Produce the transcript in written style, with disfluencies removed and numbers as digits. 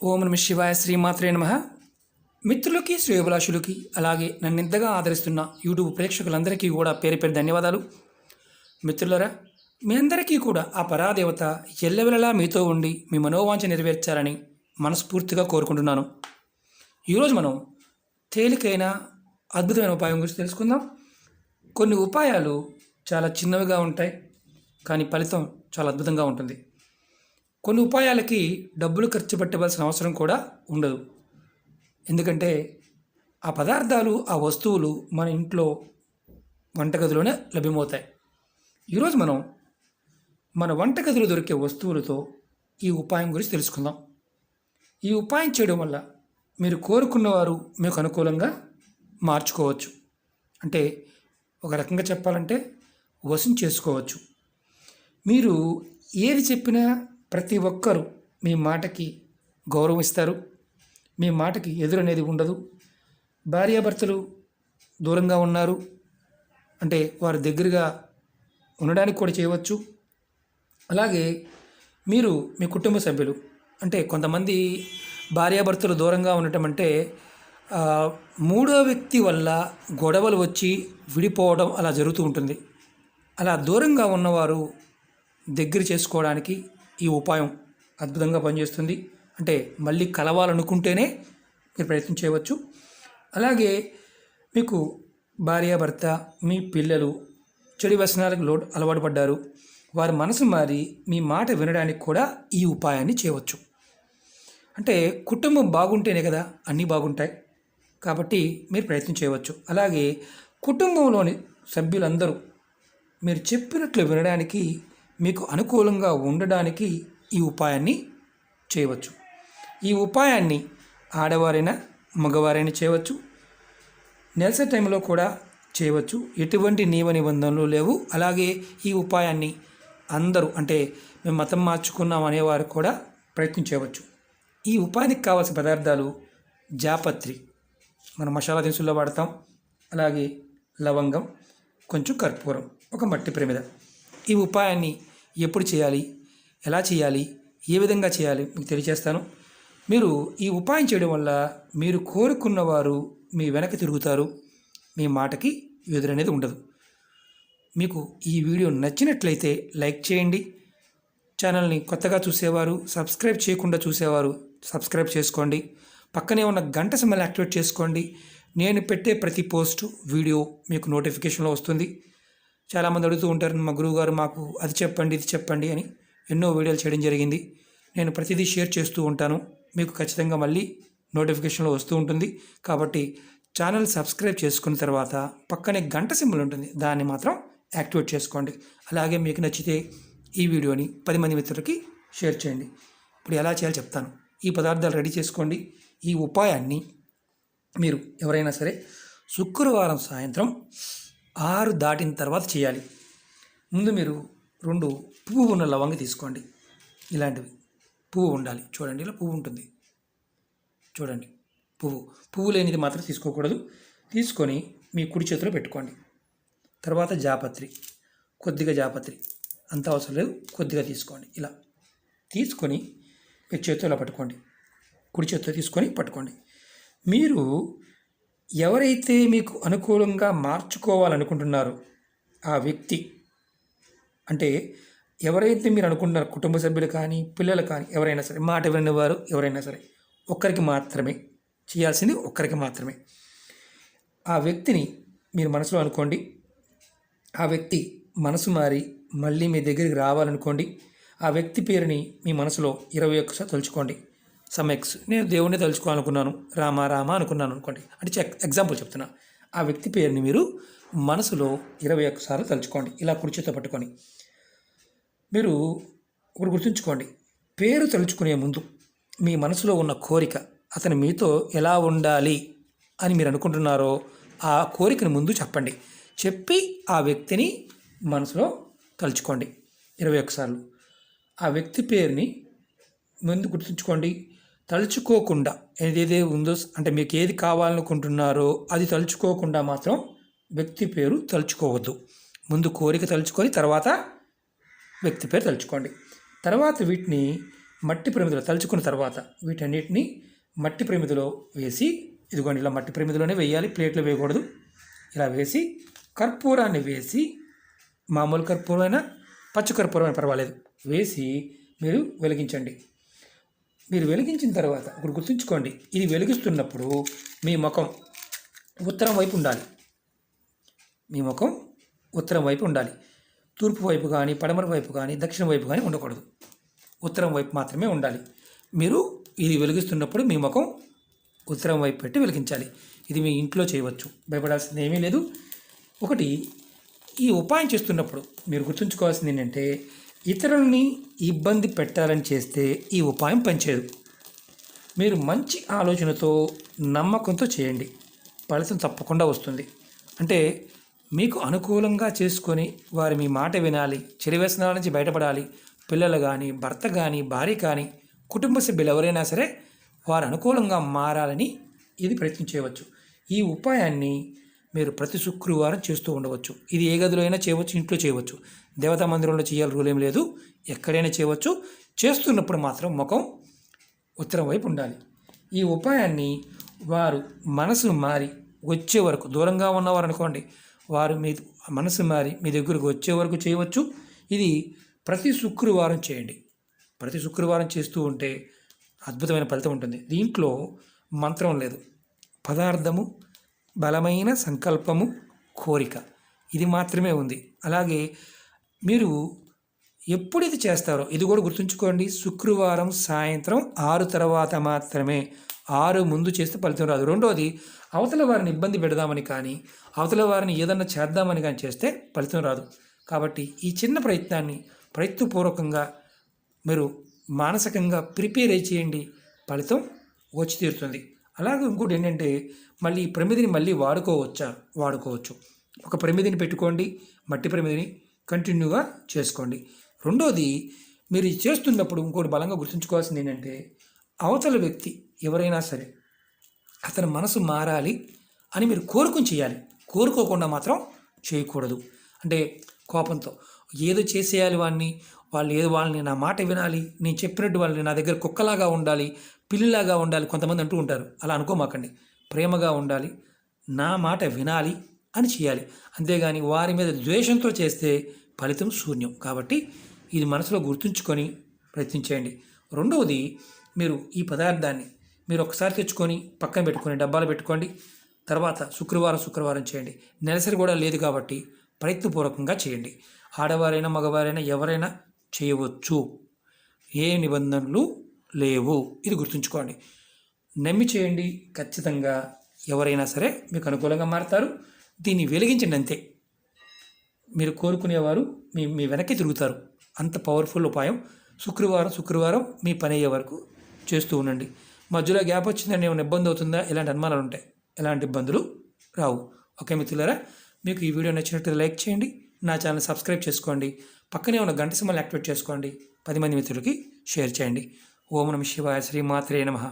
ఓం నమ శివాయ శ్రీమాత్రే నమః. మిత్రులకి శ్రేయోభిలాషులకి అలాగే నన్ను ఇంతగా ఆదరిస్తున్న యూట్యూబ్ ప్రేక్షకులందరికీ కూడా పేరు పేరు ధన్యవాదాలు. మిత్రులరా, మీ అందరికీ కూడా ఆ పరాదేవత ఎల్లవెల్లలా మీతో ఉండి మీ మనోవాంఛ నెరవేర్చాలని మనస్ఫూర్తిగా కోరుకుంటున్నాను. ఈరోజు మనం తేలికైన అద్భుతమైన ఉపాయం గురించి తెలుసుకుందాం. కొన్ని ఉపాయాలు చాలా చిన్నవిగా ఉంటాయి, కానీ ఫలితం చాలా అద్భుతంగా ఉంటుంది. కొన్ని ఉపాయాలకి డబ్బులు ఖర్చు పెట్టవలసిన అవసరం కూడా ఉండదు. ఎందుకంటే ఆ పదార్థాలు, ఆ వస్తువులు మన ఇంట్లో వంటగదిలోనే లభ్యమవుతాయి. ఈరోజు మనం మన వంటగదిలో దొరికే వస్తువులతో ఈ ఉపాయం గురించి తెలుసుకుందాం. ఈ ఉపాయం చేయడం వల్ల మీరు కోరుకున్నవారు మీకు అనుకూలంగా మార్చుకోవచ్చు. అంటే ఒక రకంగా చెప్పాలంటే వశం చేసుకోవచ్చు. మీరు ఏది చెప్పినా ప్రతి ఒక్కరూ మీ మాటకి గౌరవం ఇస్తారు. మీ మాటకి ఎదురనేది ఉండదు. భార్యాభర్తలు దూరంగా ఉన్నారు అంటే వారి దగ్గరగా ఉండడానికి కూడా చేయవచ్చు. అలాగే మీరు మీ కుటుంబ సభ్యులు అంటే కొంతమంది భార్యాభర్తలు దూరంగా ఉండటం అంటే మూడో వ్యక్తి వల్ల గొడవలు వచ్చి విడిపోవడం అలా జరుగుతూ ఉంటుంది. అలా దూరంగా ఉన్నవారు దగ్గర చేసుకోవడానికి ఈ ఉపాయం అద్భుతంగా పనిచేస్తుంది. అంటే మళ్ళీ కలవాలనుకుంటేనే మీరు ప్రయత్నం చేయవచ్చు. అలాగే మీకు భార్యాభర్త, మీ పిల్లలు చెడు వ్యసనాలకు అలవాటు పడ్డారు, వారి మనసు మారి మీ మాట వినడానికి కూడా ఈ ఉపాయాన్ని చేయవచ్చు. అంటే కుటుంబం బాగుంటేనే కదా అన్నీ బాగుంటాయి. కాబట్టి మీరు ప్రయత్నం చేయవచ్చు. అలాగే కుటుంబంలోని సభ్యులందరూ మీరు చెప్పినట్లు వినడానికి, మీకు అనుకూలంగా ఉండడానికి ఈ ఉపాయాన్ని చేయవచ్చు. ఈ ఉపాయాన్ని ఆడవారైనా మగవారైనా చేయవచ్చు. నెలసరి టైంలో కూడా చేయవచ్చు. ఎటువంటి నియమ నిబంధనలు లేవు. అలాగే ఈ ఉపాయాన్ని అందరూ అంటే మేము మతం మార్చుకున్నాం అనేవారు కూడా ప్రయత్నం చేయవచ్చు. ఈ ఉపాయానికి కావాల్సిన పదార్థాలు జాపత్రి, మనం మసాలా దినుసుల్లో వాడతాం. అలాగే లవంగం, కొంచెం కర్పూరం, ఒక మట్టి ప్రమిద. ఈ ఉపాయాన్ని ఎప్పుడు చేయాలి, ఎలా చేయాలి, ఏ విధంగా చేయాలి మీకు తెలియజేస్తాను. మీరు ఈ ఉపాయం చేయడం వల్ల మీరు కోరుకున్నవారు మీ వెనక తిరుగుతారు. మీ మాటకి ఎదురనేది ఉండదు. మీకు ఈ వీడియో నచ్చినట్లయితే లైక్ చేయండి. ఛానల్ని కొత్తగా చూసేవారు, సబ్స్క్రైబ్ చేయకుండా చూసేవారు సబ్స్క్రైబ్ చేసుకోండి. పక్కనే ఉన్న గంట సింబల్ని యాక్టివేట్ చేసుకోండి. నేను పెట్టే ప్రతి పోస్ట్ వీడియో మీకు నోటిఫికేషన్లో వస్తుంది. చాలామంది అడుగుతూ ఉంటారు, మా గురువుగారు మాకు అది చెప్పండి, ఇది చెప్పండి అని. ఎన్నో వీడియోలు చేయడం జరిగింది. నేను ప్రతిదీ షేర్ చేస్తూ ఉంటాను. మీకు ఖచ్చితంగా మళ్ళీ నోటిఫికేషన్లో వస్తూ ఉంటుంది. కాబట్టి ఛానల్ సబ్స్క్రైబ్ చేసుకున్న తర్వాత పక్కనే గంట సింబల్ ఉంటుంది, దాన్ని మాత్రం యాక్టివేట్ చేసుకోండి. అలాగే మీకు నచ్చితే ఈ వీడియోని 10 మంది మిత్రులకి షేర్ చేయండి. ఇప్పుడు ఎలా చేయాలో చెప్తాను. ఈ పదార్థాలు రెడీ చేసుకోండి. ఈ ఉపాయాన్ని మీరు ఎవరైనా సరే శుక్రవారం సాయంత్రం 6 దాటిన తర్వాత చేయాలి. ముందు మీరు 2 పువ్వు ఉన్న లవంగి తీసుకోండి. ఇలాంటివి పువ్వు ఉండాలి. చూడండి, ఇలా పువ్వు ఉంటుంది. చూడండి, పువ్వు లేనిది మాత్రం తీసుకోకూడదు. తీసుకొని మీ కుడి చేతిలో పెట్టుకోండి. తర్వాత జాపత్రి, కొద్దిగా జాపత్రి, అంత అవసరం లేదు, కొద్దిగా తీసుకోండి. ఇలా తీసుకొని మీ చేతిలో పట్టుకోండి. కుడి చేతిలో తీసుకొని పట్టుకోండి. మీరు ఎవరైతే మీకు అనుకూలంగా మార్చుకోవాలనుకుంటున్నారో ఆ వ్యక్తి, అంటే ఎవరైతే మీరు అనుకుంటున్నారో కుటుంబ సభ్యులు కానీ పిల్లలు కానీ ఎవరైనా సరే, మాట వినేవారు ఎవరైనా సరే, ఒక్కరికి మాత్రమే చేయాల్సింది, ఒక్కరికి మాత్రమే. ఆ వ్యక్తిని మీరు మనసులో అనుకోండి. ఆ వ్యక్తి మనసు మారి మళ్ళీ మీ దగ్గరికి రావాలనుకోండి. ఆ వ్యక్తి పేరుని మీ మనసులో 21 సార్లు తలుచుకోండి. సమ్ఎక్స్, నేను దేవుణ్ణి తలుచుకోవాలనుకున్నాను, రామ రామ అనుకున్నాను అనుకోండి. అంటే ఎగ్జాంపుల్ చెప్తున్నా. ఆ వ్యక్తి పేరుని మీరు మనసులో 21 సార్లు తలుచుకోండి. ఇలా కుడి చేతితో పట్టుకొని మీరు ఒకటి గుర్తుంచుకోండి. పేరు తలుచుకునే ముందు మీ మనసులో ఉన్న కోరిక, అతను మీతో ఎలా ఉండాలి అని మీరు అనుకుంటున్నారో ఆ కోరికను ముందు చెప్పండి. చెప్పి ఆ వ్యక్తిని మనసులో తలుచుకోండి 21 సార్లు. ఆ వ్యక్తి పేరుని ముందు గుర్తుంచుకోండి. తలుచుకోకుండా ఏదేదే ఉందో, అంటే మీకు ఏది కావాలనుకుంటున్నారో అది తలుచుకోకుండా మాత్రం వ్యక్తి పేరు తలుచుకోవద్దు. ముందు కోరిక తలుచుకొని తర్వాత వ్యక్తి పేరు తలుచుకోండి. తర్వాత వీటిని మట్టి ప్రమిదలో తలుచుకున్న తర్వాత వీటన్నిటిని మట్టి ప్రమిదలో వేసి, ఇదిగోండి ఇలా మట్టి ప్రమిదలోనే వేయాలి, ప్లేట్లో వేయకూడదు. ఇలా వేసి కర్పూరాన్ని వేసి, మామూలు కర్పూరం అయినా పచ్చి కర్పూరం అయినా పర్వాలేదు, వేసి మీరు వెలిగించండి. మీరు వెలిగించిన తర్వాత ఇప్పుడు గుర్తుంచుకోండి, ఇది వెలిగిస్తున్నప్పుడు మీ ముఖం ఉత్తరం వైపు ఉండాలి. మీ ముఖం ఉత్తరం వైపు ఉండాలి. తూర్పు వైపు కానీ, పడమర వైపు కానీ, దక్షిణ వైపు కానీ ఉండకూడదు. ఉత్తరం వైపు మాత్రమే ఉండాలి. మీరు ఇది వెలిగిస్తున్నప్పుడు మీ ముఖం ఉత్తరం వైపు పెట్టి వెలిగించాలి. ఇది మీ ఇంట్లో చేయవచ్చు, భయపడాల్సింది ఏమీ లేదు. ఒకటి, ఈ ఉపాయం చేస్తున్నప్పుడు మీరు గుర్తుంచుకోవాల్సింది ఏంటంటే, ఇతరులని ఇబ్బంది పెట్టాలని చేస్తే ఈ ఉపాయం పనిచేయదు. మీరు మంచి ఆలోచనతో, నమ్మకంతో చేయండి, ఫలితం తప్పకుండా వస్తుంది. అంటే మీకు అనుకూలంగా చేసుకొని వారు మీ మాట వినాలి, చెడు వ్యసనాల నుంచి బయటపడాలి, పిల్లలు కానీ, భర్త కానీ, భార్య కానీ, కుటుంబ సభ్యులు ఎవరైనా సరే వారు అనుకూలంగా మారాలని ఇది ప్రయత్నం చేయవచ్చు. ఈ ఉపాయాన్ని మీరు ప్రతి శుక్రవారం చేస్తూ ఉండవచ్చు. ఇది ఏ గదిలో అయినా చేయవచ్చు, ఇంట్లో చేయవచ్చు, దేవతా మందిరంలో చేయాలి రూల్ ఏం లేదు, ఎక్కడైనా చేయవచ్చు. చేస్తున్నప్పుడు మాత్రం ముఖం ఉత్తరం వైపు ఉండాలి. ఈ ఉపాయాన్ని వారు మనసు మారి వచ్చే వరకు, దూరంగా ఉన్నవారు అనుకోండి, వారు మీ మనసు మారి మీ దగ్గరకు వచ్చే వరకు చేయవచ్చు. ఇది ప్రతి శుక్రవారం చేయండి. ప్రతి శుక్రవారం చేస్తూ ఉంటే అద్భుతమైన ఫలితం ఉంటుంది. దీంట్లో మంత్రం లేదు, పదార్థము, బలమైన సంకల్పము, కోరిక, ఇది మాత్రమే ఉంది. అలాగే మీరు ఎప్పుడు ఇది చేస్తారో ఇది కూడా గుర్తుంచుకోండి. శుక్రవారం సాయంత్రం 6 తర్వాత మాత్రమే, 6 ముందు చేస్తే ఫలితం రాదు. రెండోది, అవతల వారిని ఇబ్బంది పెడదామని కానీ, అవతల వారిని ఏదన్నా చేద్దామని కానీ చేస్తే ఫలితం రాదు. కాబట్టి ఈ చిన్న ప్రయత్నాన్ని ప్రయత్నపూర్వకంగా మీరు మానసికంగా ప్రిపేర్ అయి చేయండి, ఫలితం వచ్చి తీరుతుంది. అలాగే ఇంకోటి ఏంటంటే, మళ్ళీ ఈ ప్రమిదిని మళ్ళీ వాడుకోవచ్చు. ఒక ప్రమిదిని పెట్టుకోండి, మట్టి ప్రమిదిని కంటిన్యూగా చేసుకోండి. రెండోది, మీరు ఇది చేస్తున్నప్పుడు ఇంకోటి బలంగా గుర్తుంచుకోవాల్సింది ఏంటంటే, అవతల వ్యక్తి ఎవరైనా సరే అతని మనసు మారాలి అని మీరు కోరుకుని చేయాలి, కోరుకోకుండా మాత్రం చేయకూడదు. అంటే కోపంతో ఏదో చేసేయాలి వాళ్ళని నా మాట వినాలి, నేను చెప్పినట్టు వాళ్ళని నా దగ్గర కుక్కలాగా ఉండాలి, పిల్లిలాగా ఉండాలి, కొంతమంది అంటూ ఉంటారు. అలా అనుకోమాకండి. ప్రేమగా ఉండాలి, నా మాట వినాలి అని చేయాలి. అంతేగాని వారి మీద ద్వేషంతో చేస్తే ఫలితం శూన్యం. కాబట్టి ఇది మనసులో గుర్తుంచుకొని ప్రయత్నించేయండి. రెండవది, మీరు ఈ పదార్థాన్ని మీరు ఒకసారి తెచ్చుకొని పక్కన పెట్టుకొని డబ్బాలో పెట్టుకోండి. తర్వాత శుక్రవారం చేయండి. నెలసరి కూడా లేదు కాబట్టి ప్రయత్నపూర్వకంగా చేయండి. ఆడవారైనా మగవారైనా ఎవరైనా చేయవచ్చు, ఏ నిబంధనలు లేవు. ఇది గుర్తుంచుకోండి. నమ్మి చేయండి, ఖచ్చితంగా ఎవరైనా సరే మీకు అనుకూలంగా మారుతారు. దీన్ని వెలిగించండి అంతే. మీరు కోరుకునేవారు మీ వెనక్కి తిరుగుతారు. అంత పవర్ఫుల్ ఉపాయం. శుక్రవారం మీ పని అయ్యే వరకు చేస్తూ ఉండండి. మధ్యలో గ్యాప్ వచ్చిందని ఏమైనా ఇబ్బంది అవుతుందా, ఇలాంటి అనుమానాలు ఉంటాయి. ఎలాంటి ఇబ్బందులు రావు. ఓకే మిత్రులారా, మీకు ఈ వీడియో నచ్చినట్టు లైక్ చేయండి, నా ఛానల్ సబ్స్క్రైబ్ చేసుకోండి, పక్కనే ఉన్న గంట సింబల్ యాక్టివేట్ చేసుకోండి, 10 మంది మిత్రులకి షేర్ చేయండి. ఓం నమః శివాయ. శ్రీమాత్రే నమః.